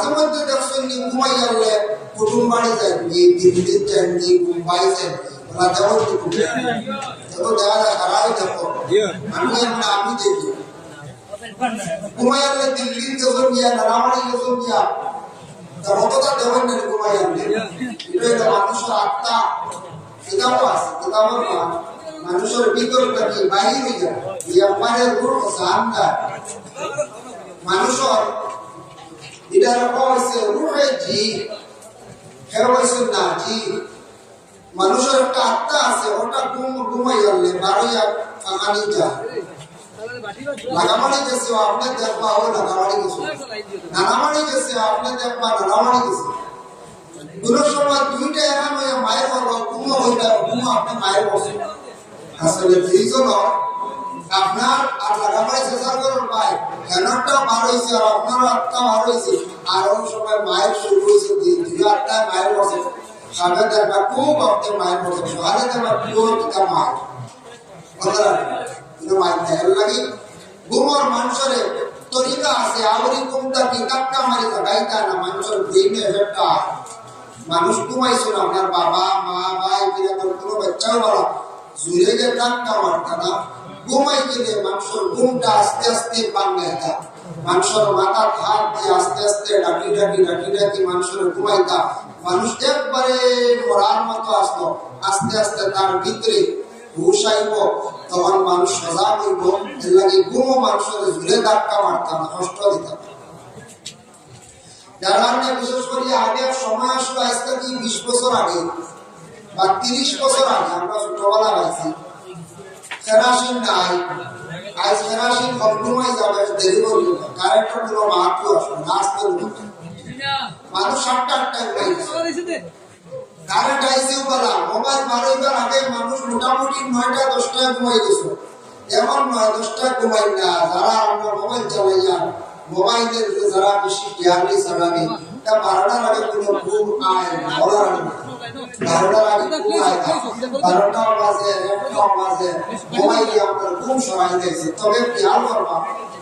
মাঝে মধ্যে দেখছেন নি ঘুমাই গেলে কুটুম বাড়ি যায় দিল্লির যান মুম্বাই যান ওরা দেওয়ার তো দেখা যায় খারাপই দেখো আমি দেখি ঘুমাই গেলে দিল্লির গেছেন গিয়া নারাবাড়ি গেছেন গিয়া কতটা দেবেন না ঘুমাই গেলে এটা মানুষের আত্মা কিতাব আছে কিতাবের মানুষের ভিতরটা কি বাহির হয়ে যায় এই আমাদের রূপ জানটা মানুষের এটা রকম হয়েছে রূপে জি কেউ হয়েছে না জি মানুষের একটা আত্মা আছে ওটা ঘুমাই গেলে বারোইয়া কামানি যায় লাগামানি গেছে আপনি দেখবা ও লাগামানি গেছে নানামানি গেছে আপনি দেখবা নানামানি গেছে কোন সময় দুইটা এমন হয়ে মায়ের বলবো ঘুমো হইটা ঘুমো আপনি মায়ের বসে আসলে এই জন্য আপনার আর লাগামানি চেষ্টা করুন ভাই এনারটা বার হয়েছে আর আপনারও আত্মা বার হয়েছে আর ওই সময় মায়ের শুরু হয়েছে দুই আত্মায় মায়ের বসে সামনে দেখবা খুব আপনি মায়ের বসে সকালে দেখবা পিওর পিতা মায়ের কথা মায়ের দেহের লাগে ঘুমোর মানুষের তরিকা আছে আবরি কোনটা কি কাটকা মারি গাইতা না মানুষের ব্রেইনে এফেক্টটা মানুষ ঘুমাইছো না আপনার বাবা মা ভাই বিরানোর কোনো বাচ্চাও বলা জুড়ে গিয়ে কাটকা মারতা না ঘুমাই গেলে মানুষের ঘুমটা আস্তে আস্তে বাংলাইতা মানুষের মাথা হাত দিয়ে আস্তে আস্তে ডাকি ডাকি ডাকি ডাকি মানুষের ঘুমাইতা মানুষ একবারে মরার মতো আসতো আস্তে আস্তে তার ভিতরে হুশ আইব তখন মানুষ সজাগ হইব এর লাগে ঘুমো মানুষের ঝুলে ধাক্কা মারতাম কষ্ট দিতাম যার কারণে বিশেষ করে আগে সময় আসলো আজ থেকে 20 বছর আগে বা 30 বছর আগে আমরা ছোটবেলা পাইছি কেরাসিন নাই আজ কেরাসিন কম্প্রোমাইজ যাবে দেরি করল কারেন্টের কোনো মাহাত্ম আসলো নাচতে মানুষ 7-8টায় পাইছে কারেন্ট আইসিউ বলা মোবাইল বারোইবার আগে মানুষ মোটামুটি 9টা-10টায় ঘুমাই গেছে এমন 9-10টায় ঘুমাই না যারা আমরা মোবাইল চালাইয়া মোবাইলের যারা বেশি জ্ঞানী চালানি তা 12টার আগে কোনো ঘুম আয় না বলার 12টার আগে ঘুম আয় না 12টা বাজে 1টা বাজে মোবাইলে আপনার ঘুম সরাই দিয়েছে তবে খেয়াল করবা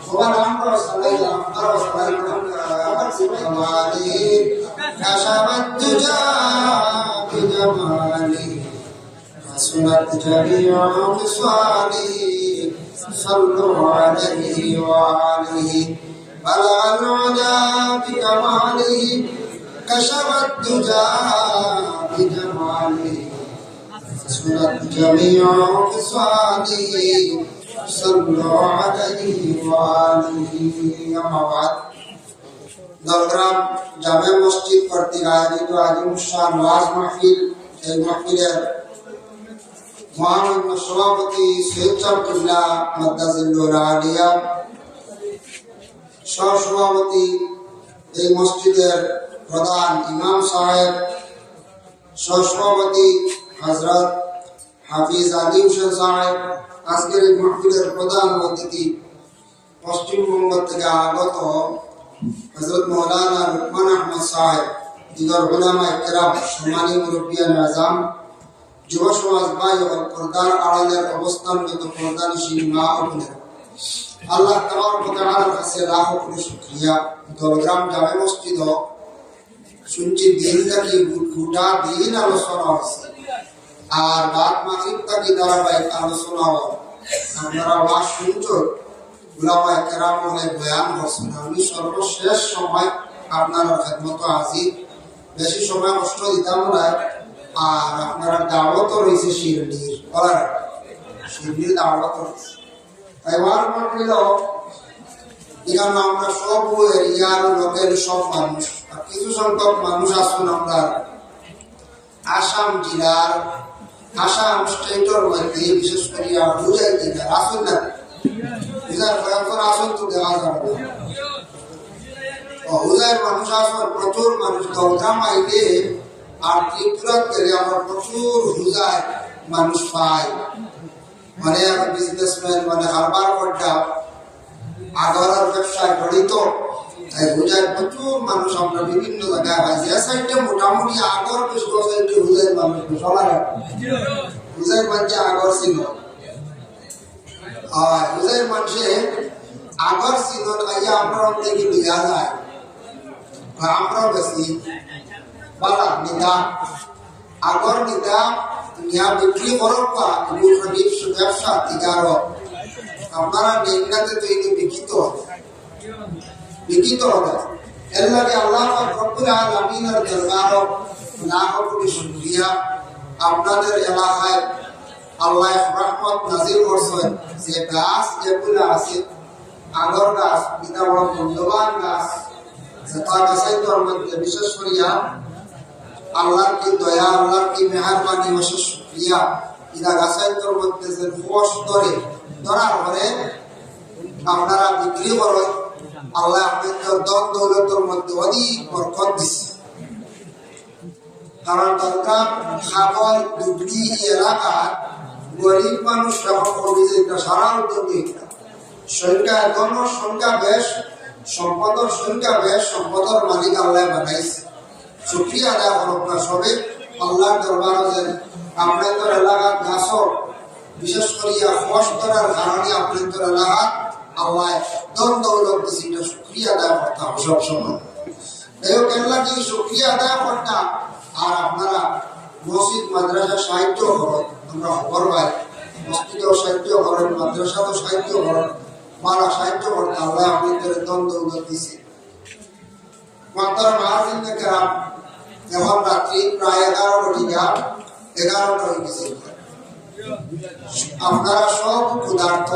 সবার আমরা চালাইলাম আমরা চালাইলাম আমার জীবনে কাশাবাত দুজা بجمالي حسنت جميع خصالي صلوا عليه وآله بلغ العلا بكماله كشف الدجى بجماله حسنت جميع خصاله صلوا عليه وآله أما بعد দলগ্রাম জামে মসজিদ কর্তৃক আয়োজিত আজিমুসান ওয়াজ মাহফিল এই মাহফিলের মহামান্য সভাপতি সৈয়দ আব্দুল্লাহ মাদ্দাজিল্লুর আলিয়া সহসভাপতি এই মসজিদের প্রধান ইমাম সাহেব সহসভাপতি হযরত হাফিজ আলী হোসেন সাহেব আজকের এই মাহফিলের প্রধান অতিথি পশ্চিমবঙ্গ থেকে আগত হযরত মাওলানা লুকমান আহমদ সাহেব দিগর উলামা ইকরাম সম্মানী মুরব্বিয়ান আযম যুব সমাজ ভাই ও পর্দার আড়ালের অবস্থানগত পর্দানিশীল মা ও বোনেরা আল্লাহ তাবারক ওয়া তাআলার কাছে লাখ কোটি শুকরিয়া দলগ্রাম জামে মসজিদ শুনছি দিন থেকে গোটা দিন আলোচনা হচ্ছে আর রাত মাগরিব থেকে ধারাবাহিক আলোচনা আপনারা ওয়াজ শুনছো উলামা ইকরাম বলে বয়ান করছেন আমি সর্বশেষ সময় আপনার খেদমত হাজির বেশি সময় কষ্ট দিতাম না আর আপনারা দাওয়াত রয়েছে শিরনির বলার শিরনির দাওয়াত রয়েছে তাই ওয়ার মন্ডল এখানে আমরা সব এরিয়ার লোকের সব মানুষ আর কিছু সংখ্যক মানুষ আসুন আমরা আসাম জেলার আসাম স্টেটের মধ্যে বিশেষ করে হুজাই জেলার আসুন না আসন তো দেওয়া যাবে হুজাইর মানুষ আসন প্রচুর মানুষ দলগ্রাম আইলে আর ত্রিপুরা গেলে আমরা প্রচুর হুজাই মানুষ পাই মানে বিজনেসম্যান মানে হারবার পর্দা আগরার ব্যবসায় জড়িত তাই হুজাইর প্রচুর মানুষ আমরা বিভিন্ন জায়গায় পাই যে সাইডে মোটামুটি আগর বেশ সাইডে হুজাইর মানুষ সবার হুজাইর মানুষে আগর ছিল হুজাইর মানুষে আগর ছিল আইয়া আমরা অনেকে বোঝা যায় আমরাও বেশি বালা নিদা আগর নিদা নিয়া বিক্রি করক বা ব্যবসা তিগারত আপনারা নিন্দাতে তৈরি বিকিত হবে এর লাগে আল্লাহ রব্বুল আলামিনের দরবারত লাখ কোটি শুকরিয়া আপনাদের এলাকায় আল্লাহ রহমত নাজিল করছেন যে গাছ যেগুলো আছে আগর গাছ এটা বড় মূল্যবান গাছ যেটা গাছের মধ্যে বিশেষ করিয়া আল্লাহর কি দয়া আল্লাহর কি মেহেরবানি অশেষ শুকরিয়া এটা গাছের মধ্যে যে ফোস ধরার পরে আপনারা বিক্রি করেন আল্লাহ আপনাদের ধন দৌলতের মধ্যে অধিক বরকত দিচ্ছে কারণ দরকার খাবার দুটি এলাকার গরিব মানুষ যখন কবি যে এটা সারা উদ্যোগে সংখ্যা জনসংখ্যা বেশ সম্পদের সংখ্যা বেশ সম্পদের মালিক আল্লাহ বানাইছে শুকরিয়া আদায় করব না সবে আল্লাহর দরবারে যে আপনাদের এলাকার গাছর বিশেষ করিয়া ফস ধরার কারণে আপনাদের এলাকার আল্লাহ ধন দৌলত দিচ্ছে এটা শুকরিয়া আদায় করতাম সবসময় এই কেনলা কি শুকরিয়া আদায় করতাম আর আপনারা মসজিদ মাদ্রাসা সাহিত্য করেন আমরা খবর পাই মসজিদেও সাহিত্য করেন মাদ্রাসাতেও সাহিত্য করেন মারা সাহিত্য করতে আল্লাহ আপনাদের ধন দৌলত দিচ্ছে মাত্র মাহাজিন কেরাম এখন রাত্রি প্রায় 11টা হয়ে গেছে আপনারা সব ক্ষুধার্ত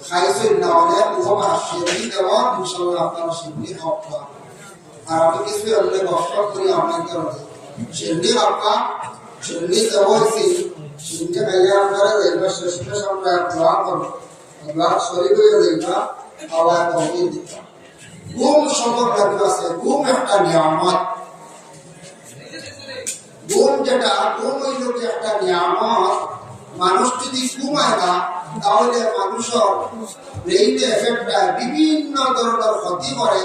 খাইছেন না হলে উপহার সেদিন দেব ইনশাল্লাহ আপনারা সেদিন হক আর আমি কিছু এমনি কষ্ট করি আপনাদের সেদিন আপনার সেদিন দেব হয়েছি সেদিন খাইলে আপনারা দেখবেন শেষ আমরা দোয়া করবো দোয়া শরীর হয়ে দেখবা আল্লাহ তহবিল দিতাম ঘুম সম্পর্ক আছে ঘুম একটা নিয়ামত ঘুম যেটা ঘুম হইল একটা নিয়ামত মানুষ যদি ঘুমায় না তাহলে মানুষের ব্রেইনে এফেক্ট বিভিন্ন ধরনের ক্ষতি করে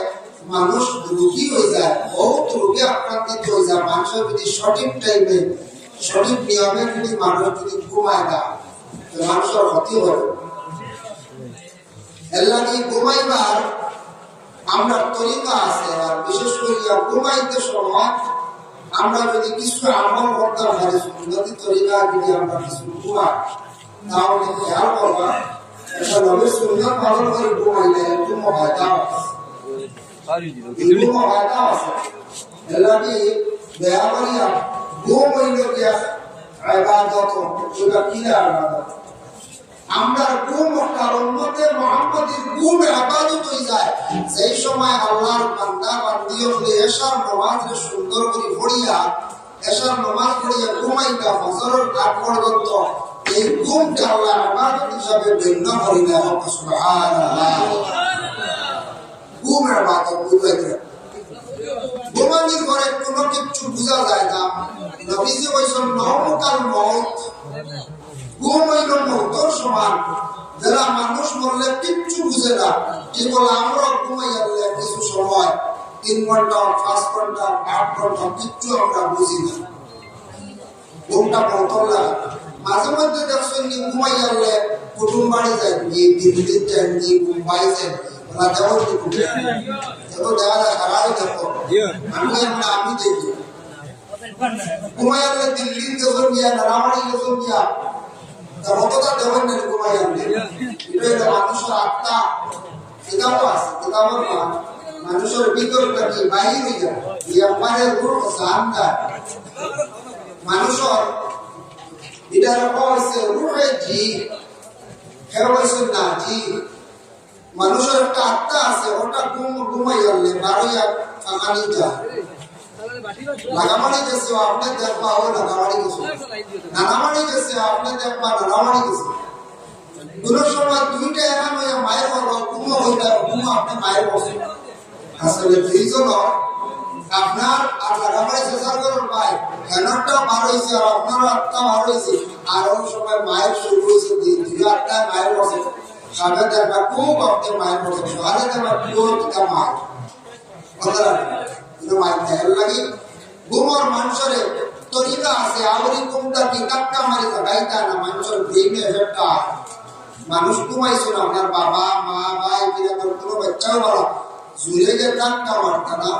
মানুষ রোগী হয়ে যায় বহুত রোগে আক্রান্তিত হয়ে যায় মানুষের যদি সঠিক টাইমে সঠিক নিয়মে যদি মানুষ যদি ঘুমায় না মানুষের ক্ষতি হবে এর লাগে ঘুমাইবার আমরা তরিকা আছে আর বিশেষ করিয়া ঘুমাইতে সময় আমরা যদি কিছু আমল করতে পারি সুন্নতি তরিকা যদি আমরা কিছু ঘুমাই তাহলে খেয়াল করবা এটা নবীর সুন্নত পালন করে ঘুমাইলে একটু মহায়তা আছে এর লাগে দয়া করিয়া ঘুম হইল গিয়া ইবাদত ওটা কিলা ইবাদত আমরা ঘুম তার উম্মতের মুহাম্মাদের ঘুম ইবাদত হয়ে যায় সেই সময় আল্লাহর বান্দা বান্দিও হলে এশার নামাজে সুন্দর করে পড়িয়া এশার নামাজ পড়িয়া ঘুমাইতা ফজরের আগ পর্যন্ত এই ঘুমটা আল্লাহ ইবাদত হিসাবে গণ্য করি না সুবহানাল্লাহ ঘুম ইবাদত বুঝাইতে ঘুমানির পরে কোনো কিছু বোঝা যায় না নবীজি বলেছেন নওমুকাল মউত ঘুম হইল মৌতর সমান যারা মানুষ মরলে কিচ্ছু বুঝে না কেবল আমরা ঘুমাইয়া দিলে কিছু সময় 3 ঘন্টা 5 ঘন্টা 8 ঘন্টা কিচ্ছু আমরা বুঝি না ঘুমটা মৌতর লাগে মাঝে মধ্যে দেখছেন ঘুমাইয়া দিলে কুটুম বাড়ি যায় দিল্লি যান মুম্বাই যান ওরা দেওয়ার দেখো দেখা যায় খারাপ দেখো আমি দেখি ঘুমাইয়া দিলে দিল্লি গেছেন গিয়া নারাবাড়ি গেছেন গিয়া কতটা দেবেন না ঘুমাই আনলে এটা মানুষের আত্মা এটাও আছে এটাও মানুষের ভিতরটা কি বাহির হয়ে যায় এই আমাদের রূপ জানটা মানুষের এটা হচ্ছে রূপে জি হয়েছে না জি মানুষের একটা আত্মা আছে ওটা ঘুমাই আনলে বারোইয়া ফাঁকানি যায় লাগামারি গেছে আপনি দেখবা ও লাগামারি গেছে নানামারি গেছে আপনি দেখবা নানামারি গেছে কোন সময় দুইটা এমন হয়ে মায়ের বলো কুমো হইলে কুমো আপনি মায়ের বসে আসলে দুইজন আপনার আর লাগামারি চেষ্টা করার পায় কেনটা বার হয়েছে আর আপনারও আটটা বার হয়েছে আর ওই সময় মায়ের শুরু হয়েছে দুই আটটায় মায়ের বসে সামনে দেখবা খুব আপনি মায়ের বসে সকালে দেখবা প্রিয় পিতা মায়ের কথা লাগে ঘুমর মানুষের তরিকা আছে আবরি ঘুমটা কি কাটকা মারি গাইতা না মানুষের ব্রেইনে একটা মানুষ ঘুমাইছো না আপনার বাবা মা ভাই বিরামের কোনো বাচ্চাও বলা জুড়ে গিয়ে কাটকা মারতা না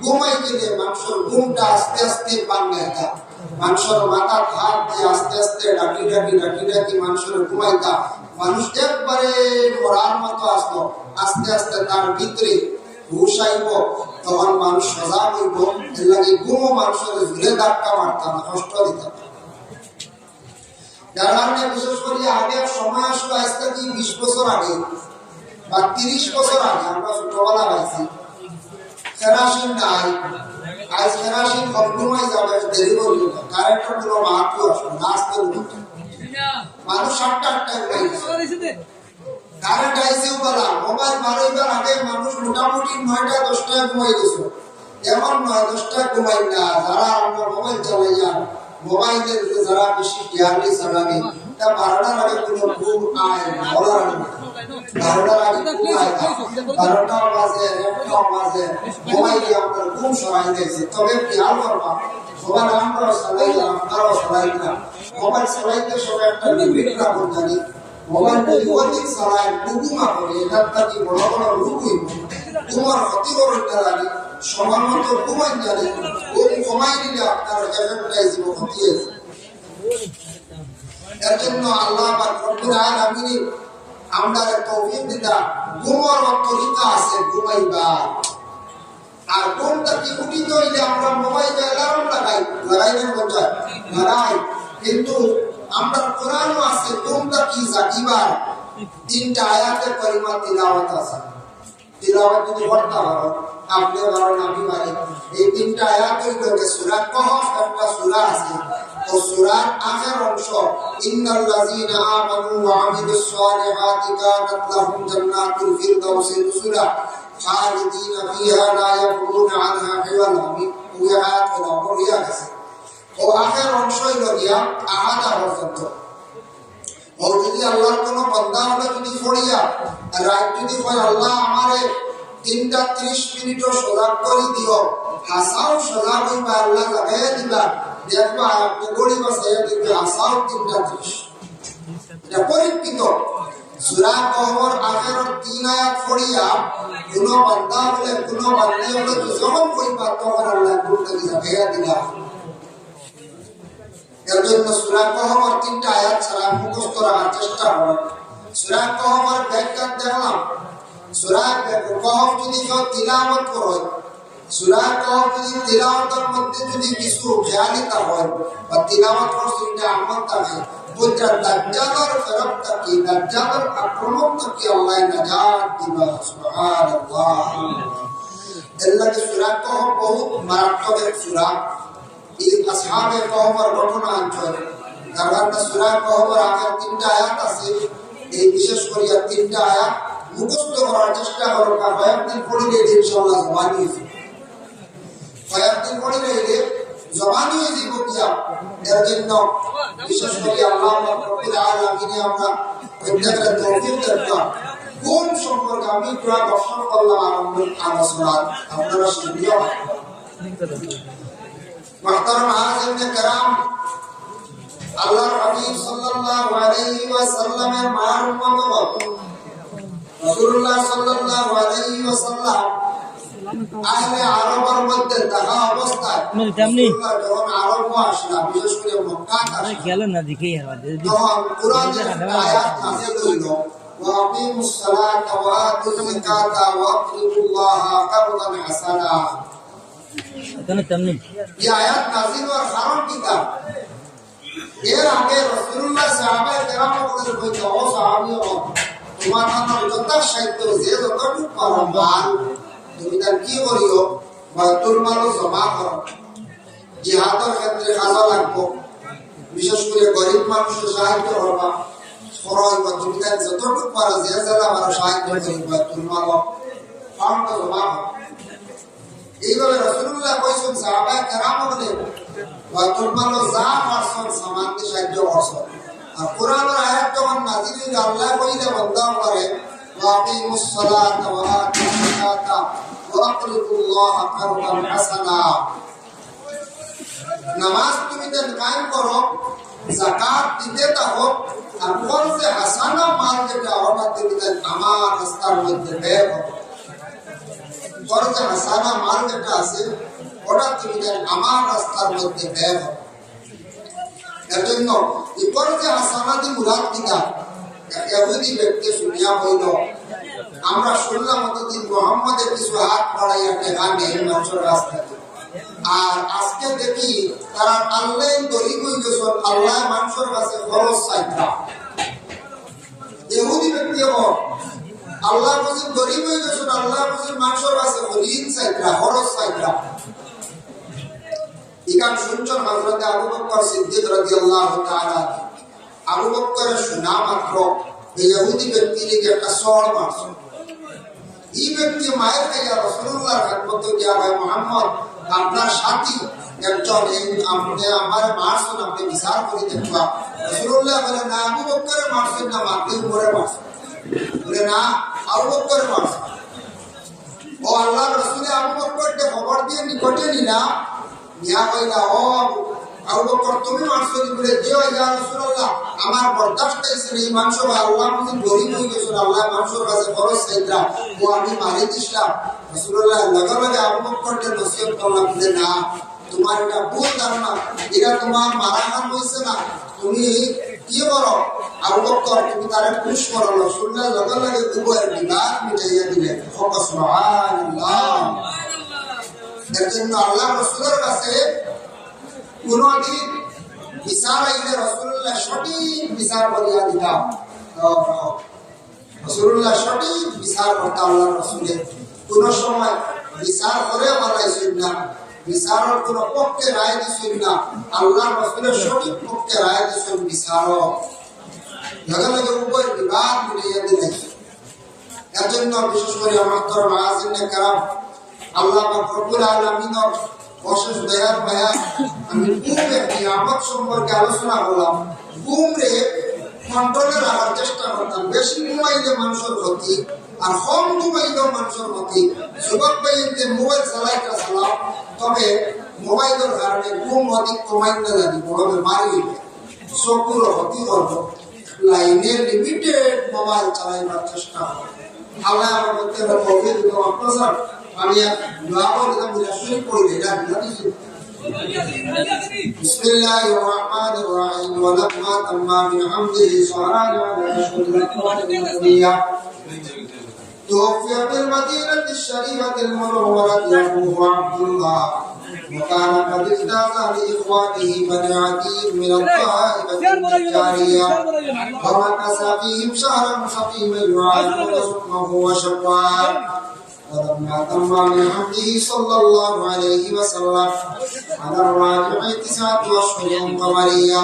ঘুমাই গেলে মানুষের ঘুমটা আস্তে আস্তে ভাঙে যায়, মানুষের মাথা হাত দিয়ে আস্তে আস্তে ডাকি ডাকি ডাকি ডাকি মানুষের ঘুমাইতা, মানুষ একবারে মরার মতো আসতো, আস্তে আস্তে তার ভিতরে হুশ আইব, তখন মানুষ সজাগ হইব। এর লাগে ঘুমও মানুষের ঝুলে ধাক্কা মারতাম না, কষ্ট দিতাম। যার কারণে বিশেষ করে আগে সময় আসলো আজ থেকে 20 বছর আগে বা 30 বছর আগে আমরা ছোটবেলা পাইছি কেরাসিন নাই, আজ কেরাসিন কম্প্রোমাইজ যাবে, দেরি করলো না, কারেন্টের কোনো মাহাত্ম আসলো না, আসতে মানুষ 7টা-8টায় উঠে কারেন্ট আইসিও বলা মোবাইল বাড়াইবার আগে মানুষ মোটামুটি 9টা-10টায় ঘুমাই গেছে। এমন 9-10টায় ঘুমাই না, যারা আমরা মোবাইল চালাইয়া মোবাইলের যারা বেশি জ্ঞানী চালানি তা 12টার আগে কোনো ঘুম আয় না, বলার না 12টার আগে ঘুম আয় না, 12টাও বাজে 1টাও বাজে মোবাইলে আমরা ঘুম সরাই দিয়েছি। তবে খেয়াল করবা সবার আমরাও চালাইলাম, আপনারাও চালাইলাম, মোবাইল চালাইতে সবাই একটা লিমিট রাখুন জানি। মোবাইল যদি অধিক চালায় ডুবুমা করে এটার তাকে বড় বড় রোগ হইব, তোমার ক্ষতি করতে লাগে, সময় মতো ঘুমাই জানি, ঘুম কমাই দিলে আপনার এফেক্টটাই জীব ক্ষতি আছে। এর জন্য আল্লাহ বা রব্বুল আলামিন আমরা তৌফিক দিতা, ঘুমার তরিকা আছে ঘুমাইবা। আর ঘুমটা কি উঠিত হইলে আমরা মোবাইলে অ্যালার্ম লাগাইবেন বোঝায় লাগাই, কিন্তু আমরা কোরআনও আছে ঘুমটা কি জাগিবার 3টা আয়াতের পরিমা তিলাওয়াত আছে। তিলাওয়াত যদি পড়তে পারো আপনি পারেন আমি পারি, এই 3টা আয়াত হইল সূরা কহফ, একটা সূরা আছে ও সূরার আখের অংশ ইন্নাল্লাযীনা আমানু ওয়া আমিলুস সালিহাতি কানাত লাহুম জান্নাতুল ফিরদাউসি নুজুলা খালিদিনা ফিহা লা ইয়াবগুনা আনহা হিওয়ালা। ওই আয়াত হলো পড়িয়া গেছে। ও আখের অংশ হইল গিয়া আহাদা পর্যন্ত। ও যদি আল্লাহর কোনো বান্দা হলে যদি পড়িয়া রাত যদি কয় আল্লাহ আমারে 3টা 30 মিনিটও সজাগ করে দিও, হাসাও সজাগ হইবা, আল্লাহ লাগাইয়া দিবা, দেখবা আপনি গড়ি বাসাইয়া দেখবে হাসাও 3টা 30। এটা পরীক্ষিত। সূরা কহফের আখের 3 আয়াত পড়িয়া কোনো বান্দা হলে কোনো বান্দী হলে যখন কইবা তখন আল্লাহ গুণটাকে লাগাইয়া দিলা। এর জন্য সূরা কহফের 3টা আয়াত ছাড়া মুখস্থ রাখার চেষ্টা করো। সূরা কহফের ব্যাখ্যা দেখলাম, সূরা কহফ যদি কেউ তিলাওয়াত করে, সূরা কহফ যদি তিলাওয়াতের মধ্যে যদি কিছু খেয়ালিতা হয় বা তিলাওয়াত করছে এটা আমল থাকে, বুঝা দাজ্জালের ফেরত থেকে, দাজ্জালের আক্রমণ থেকে আল্লাহ নাজাত দিবা। সুবহানাল্লাহ। এর লাগে সূরা কহফ বহুত মারাত্মক এক সূরা। এই আসহাবে কহফের ঘটনা আছে, কারণ সূরা কহফের আগের 3টা আয়াত আছে, এই বিশেষ করে 3টা আয়াত মুখস্থ করার চেষ্টা করো। কয়েকদিন পড়িলে ইনশাআল্লাহ জবানি হয়ে যাবে, কয়েকদিন পড়িলে জবানি হয়ে যাব কিয়া। এর জন্য বিশেষ করে আল্লাহ রব্বুল আলামিন আমরা প্রত্যেকের তৌফিক দান। কোন সম্পর্কে আমি পুরো দর্শন করলাম আলোচনা, আপনারা শুনিও। মুহতারাম হাজিরিন کرام, আল্লাহর হাবিব সাল্লাল্লাহু আলাইহি ওয়াসাল্লামের মার উম্মত রাসূলুল্লাহ সাল্লাল্লাহু আলাইহি ওয়াসাল্লাম আহলে আরবের মধ্যে থাকা অবস্থায় রাসূলুল্লাহ যখন আরব আসলেন, বিশেষ করে মক্কা আসলেন, গেলেন না দেখে তখন কুরআনের আয়াত নাযিল হইল ওয়া আকিমুস সালাতা ওয়া আতুজ যাকাতা ওয়া আকিমুল্লাহা কারদান হাসানা। এই আয়াত নাযিল হওয়ার কারণ কি? এর আগে রাসূলুল্লাহ সাহাবায়ে কেরামদের বলতে ও সাহাবীও তোমাদের যথাসাধ্য যে যতটুকু পারো মাল তুমি তার কি করিও, বাইতুল মাল জমা করো, জিহাদের ক্ষেত্রে কাজে লাগবো, বিশেষ করে গরিব মানুষকে সাহায্য করবা, খরচ বা তুমি তার যতটুকু পারো যে যারা পারো সাহায্য করি, বাইতুল মাল ফান্ড জমা করো। এইভাবে রাসূলুল্লাহ কইছেন সাহাবায়ে কেরামদের বাইতুল মাল যা পারছেন সামান দিয়ে সাহায্য করছেন। আর কোরআনের আয়াত যখন নাযিল হইল আল্লাহ কইলে বান্দা করে ওয়া আকিমুস সালাতা ওয়া আতুজ যাকাতা ওয়া আকিমুল্লাহা কারদান হাসানা। নামাজ তুমি যেন কায়েম করো, যাকাত দিতে থাকো, আর কর্জে হাসানা মাল যেটা ওটা তুমি যেন আমার রাস্তার মধ্যে ব্যয় করো। ফরজে হাসানা মাল যেটা আছে ওটা তুমি আমার রাস্তার মধ্যে ব্যয় হবে। এর জন্য এই ফরজে হাসানাতি মুরাদ কিনা ইহুদি ব্যক্তি শুনিয়া হইল আমরা শুনলাম অতদিন মোহাম্মদের কিছু হাত বাড়াইয়া টেকা নেই মানুষের রাস্তায়, আর আজকে দেখি তারা আল্লাহ দলিল হয়ে গেছে আল্লাহ মানুষের কাছে খরচ চাইতা। ইহুদি ব্যক্তি আল্লাহ বুঝি গরিব হয়ে গেছে, আল্লাহ বুঝি মানুষের কাছে ঋণ চাইতা খরচ চাইতা। ইকান শুনছেন হযরত আবু বকর সিদ্দিক রাদিয়াল্লাহু তাআলা। আবু বকরের শোনা মাত্র এই ইহুদি ব্যক্তিকে একটা সর মারছে। এই ব্যক্তি মায়ের কাছে রাসূলুল্লাহর খেদমতে গিয়া ভাই মুহাম্মদ আপনার সাথী একজন আপনি আমার মারছেন, আপনি বিচার করে দেখবা। রাসূলুল্লাহ বলে না আবু বকরের মারছেন না, মারতে উপরে মারছেন। বলে না আবু বকরের মারছেন। ও আল্লাহ রাসূল আবু বকরকে খবর দিয়ে নিকটে নিলা নিয়া কইলা ও আবু বকর তুমি মারছো বলে যে ইয়া রাসূলুল্লাহ আমার বরদাশত হইছে এই মানুষ আল্লাহ মুজিব গরিব হয়ে গেছে, আল্লাহ মানুষের কাছে খরচ চাইতা ও আমি মারি দিছিলাম। রাসূলুল্লাহ লগে লগে আবু বকরকে নসিহত করলাম যে না তোমার এটা ভুল ধারণা, এটা তোমার মারামার হইছে না, তুমি কি করো আবু বকর তুমি তারে পুশ করো। রাসূলুল্লাহ লগে লগে উভয়ের বিবাদ মিটাইয়া দিলেন। সুবহানাল্লাহ। এর জন্য আল্লাহ রাসূলের কাছে কোনদিন বিচার আইলে রাসূলুল্লাহ সঠিক বিচার করিয়া দিতাম। রাসূলুল্লাহ সঠিক বিচার করতে আল্লাহ রাসূলের কোন সময় বিচার করে বলাইছেন না, বিচারের কোন পক্ষে রায় দিছেন না, আল্লাহ রাসূলের সঠিক পক্ষে রায় দিছেন বিচারক। লগে লগে উভয় বিবাদ মিটাইয়া দিলেন। এর জন্য বিশেষ করে আমার তরফ মুআজ্জিনে কেরাম আল্লাহ পাক রব্বুল আলামিনের অশেষ দয়ার মায়া আমি ঘুমের নিয়ামত সম্পর্কে আলোচনা করলাম। ঘুমরে কন্ট্রোলে রাখার চেষ্টা করতাম। বেশি ঘুমাইলে মানুষের ক্ষতি, আর কম ঘুমাইলেও মানুষের ক্ষতি। যুবক ভাইকে মোবাইল চালাইটা চালাও, তবে মোবাইলের কারণে ঘুম অধিক কমাই না জানি বড় মারি চকুর ক্ষতি করব। লাইনের লিমিটেড মোবাইল চালাইবার চেষ্টা করব। আল্লাহ আমার মধ্যে অত্যাচার আমি দোয়া করে শুরু করি। এটা বিসমিল্লাহির রহমানির রহিম ওয়া লাম্মা তাম্মা মিন হামদিহি সালাতু আলা توفي بالمدينة الشريفة المنورة أبوه عبد الله، وكان قد اجتاز لإخوانه بني عدي من الطائفة النجارية، ومكث فيهم شهرا سقيما يعانون سقمه وشقاه. ولما تم من حمده صلى الله عليه وسلم على الراجع 9 أشهر قمرية،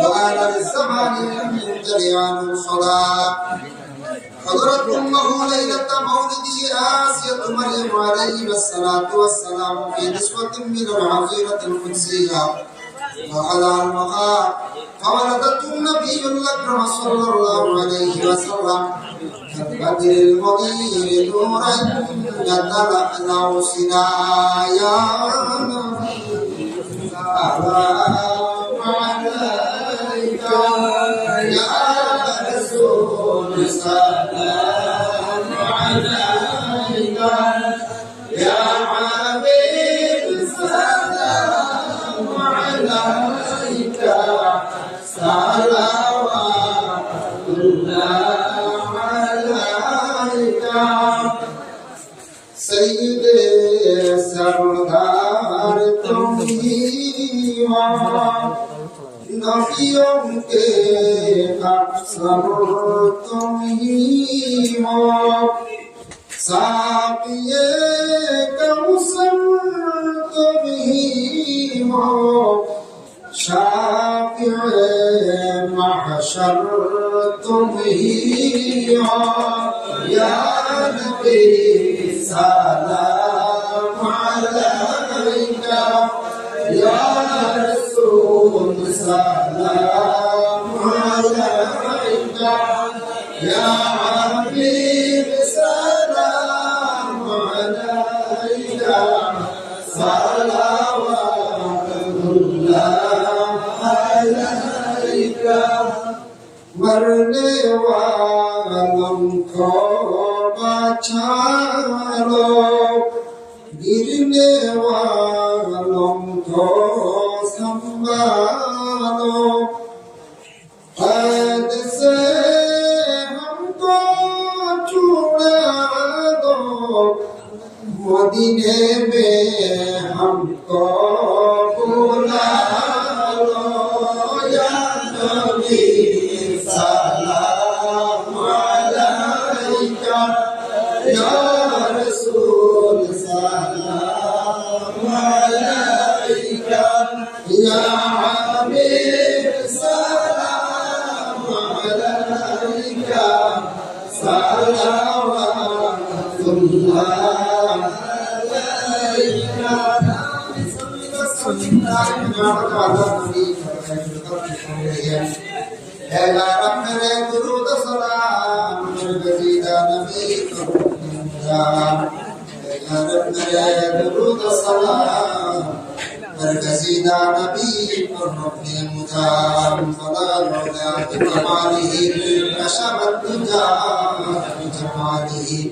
وآل للزمان لم يجري عنه صلاة. حضرت أمه ليلة مولده آسية مريم عليه الصلاة والسلام في نسوة من العزيرة القدسية وعلى المخاض، فولدته النبي الأكرم صلى الله عليه وسلم كالبدر المنير نورا يتلألأ سنايا. سلام عليك يا رسول، سلام عليك يا حبيب، سلام عليك صلوات الله عليك. سيد سردار تمہیں نبیوں کے افسر تم ہی ہو، ساقی کوثر تم ہی ہو، شافع محشر تم ہی ہو. یا نبی سلام علیک یا رسول، سلام علیک یا حبیب، سلام علیک صلوات اللہ علیک. مرنے والوں کو ছাড়ো गिरने वालों को संभालो कैद से हमको छुड़ा दो मदीने में हमको बुला लो या नबी सलाम अलैका या रसूल सलाम अलैका या हबीब सलाम अलैका सलावतुल्लाह بركزيدا نبي الرب مدام فلا العلا بكماله كشف الدجى بجماله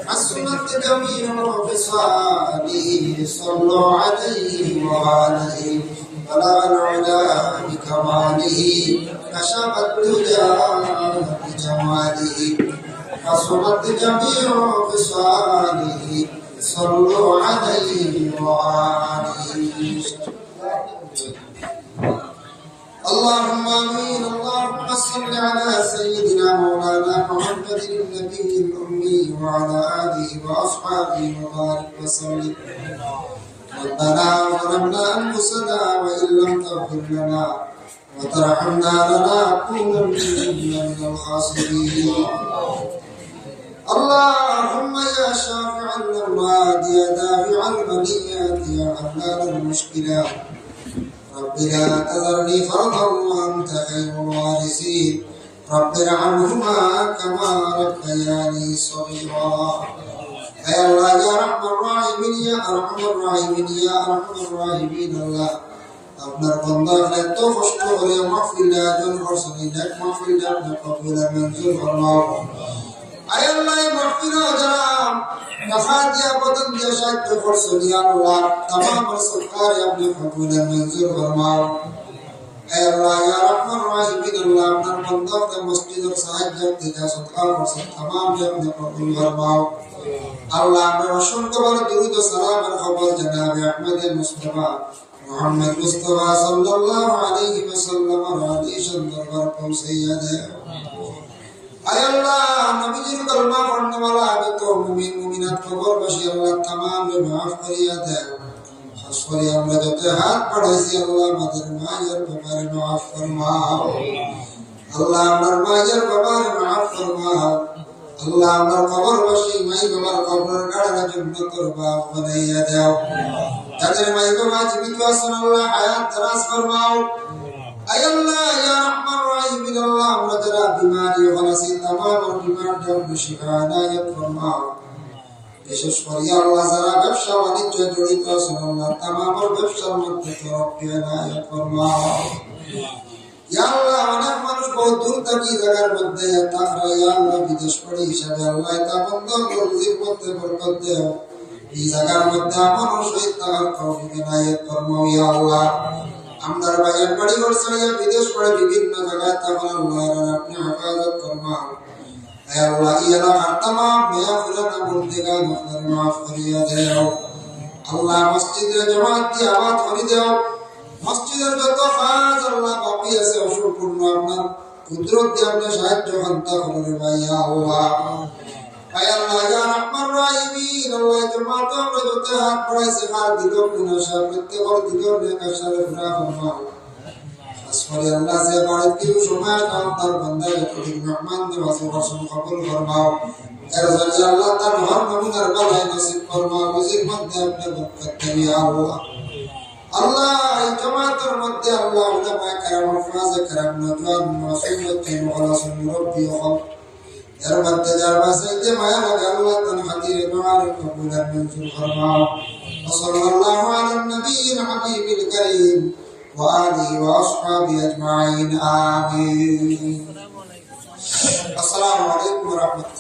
حسنت جميع خصاله صلوا عليه وآله بلغ العلا بكماله كشف الدجى بجماله حسنت جميع خصاله صلوا عليه وآله اللهم آمين اللهم صل على سيدنا مولانا محمد النبي الأمي وعلى آله وأصحابه وبارك وسلم ربنا ظلمنا أنفسنا وإن لم تغفر لنا وترحمنا لنكونن من الخاسرين اللهم يا شافع الأمراض يا دافع البليات يا حلال المشكلات رب لا تذرني فرضا وأنت خير الوارثين رب ارحمهما كما ربياني صغيرا يا الله يا رحم الراحمين يا أرحم الراحمين يا أرحم الراحمين الله আপনার বান্দার এত কষ্ট করে মাহফিলে আয়োজন করছেন এক মাহফিলটা আপনি কবুল মঞ্জুর ফরমাও আয় আল্লাহ মাহফিলে যারা নফা দিয়া বদন দিয়া সাহায্য করছেন ইয়া আল্লাহ तमाम সরকার আপনি কবুল মঞ্জুর ফরমাও আয় আল্লাহ ইয়া রহমান রাহিমিন আল্লাহ আপনার বান্দাকে মসজিদের সাহায্য থেকে সদকা করছেন तमाम আপনি কবুল ফরমাও আল্লাহ আমরা অসংখ্য বার দরুদ ও সালামের খবর জানাবে আহমদ মুস্তাফা محمد مصطفى صلى الله عليه وسلم عليه दरबार पहुंचाइया दे आय अल्लाह नबीजीर कलमा पढ़ने वाला आगे तो मुमिन मुमिनात खबर बशी अल्लाह तमाम ने माफ करिया दे खास कर আমরা যত হাত পড়াইছি আল্লাহ আমাদের মায়ের ব্যাপারে মাফ ফরমাও আল্লাহ আমার মায়ের ব্যাপারে মাফ ফরমাও আল্লাহ আমার খবর বশি মাই বাবার কবরের গাড়া জান্নাতের বাপ বানাইয়া দাও যাদের মাই বাবা জীবিত আছেন আল্লাহ হায়াত দারাজ ফরমাও আয় আল্লাহ ইয়া রহমান রহিম আল্লাহ আমরা যারা বিমারি হলাসি तमाम বিমার দাও শিফা আনায়াত ফরমাও বিশেষ করে আল্লাহ যারা ব্যবসা বাণিজ্য জড়িত আছেন আল্লাহ तमाम ব্যবসার মধ্যে তরক্কি আনায়াত ফরমাও ইয়া আল্লাহ অনেক মানুষ বহু দূর থেকে জায়গার মধ্যে তাকরা ইয়া আল্লাহ বিদেশ পড়ে হিসাবে আল্লাহ তা বন্ধ রুজির মধ্যে বরকত দাও এই জায়গার মধ্যে আমার শহীদ থাকার তৌফিক ইনায়াত ফরমাও ইয়া আল্লাহ আমদার ভাইয়ের বাড়ি ঘর ছাড়িয়া বিদেশ পড়ে বিভিন্ন জায়গায় তাকরা আল্লাহ আপনি হেফাজত ফরমাও হে আল্লাহ এই এলাকার तमाम বেয়াফুলানা বন্দেগান আপনার মাফ করিয়া দাও আল্লাহ মসজিদে জামাত দিয়ে আবাদ করে দাও মসজিদের যত কাজ আল্লাহ বাকি আছে অসম্পূর্ণ আপনার কুদরত দিয়ে আপনি সাহায্য করতে পারেন ভাই আল্লাহ আয় আল্লাহ ইয়া রহমান রহিম আল্লাহ জামাত আমরা যত হাত পড়াইছে কার দিল গুনাহ প্রত্যেকের দিল নেক আশারে পুরা ফরমাও আসমানে আল্লাহ যে বাড়িতে সময় আপনার বান্দা যতদিন রহমান দে ওয়াসন কবুল ফরমাও এর জন্য আল্লাহ তার ঘর নমুনার বালাই নসিব ফরমাও রুজির মধ্যে আপনি বরকত দেন ইয়া আল্লাহ আল্লাহ এই জামাতের মধ্যে আল্লাহ উলামা کرام হুফাজ کرام নওজওয়ান মুসলিমিন মুখলাসিন মুরব্বি ও এর মধ্যে যারা বাসাইতে মায়া লাগে আল্লাহ তার খাতিরে দুআর কবুল মঞ্জুর ফরমাও সাল্লাল্লাহু আলাইহি নবিয়িল হাবিবিল কারীম ওয়া আলিহি ওয়া আসহাবিহি আজমাইন আমিন আসসালামু আলাইকুম ওয়া রাহমাতুল্লাহ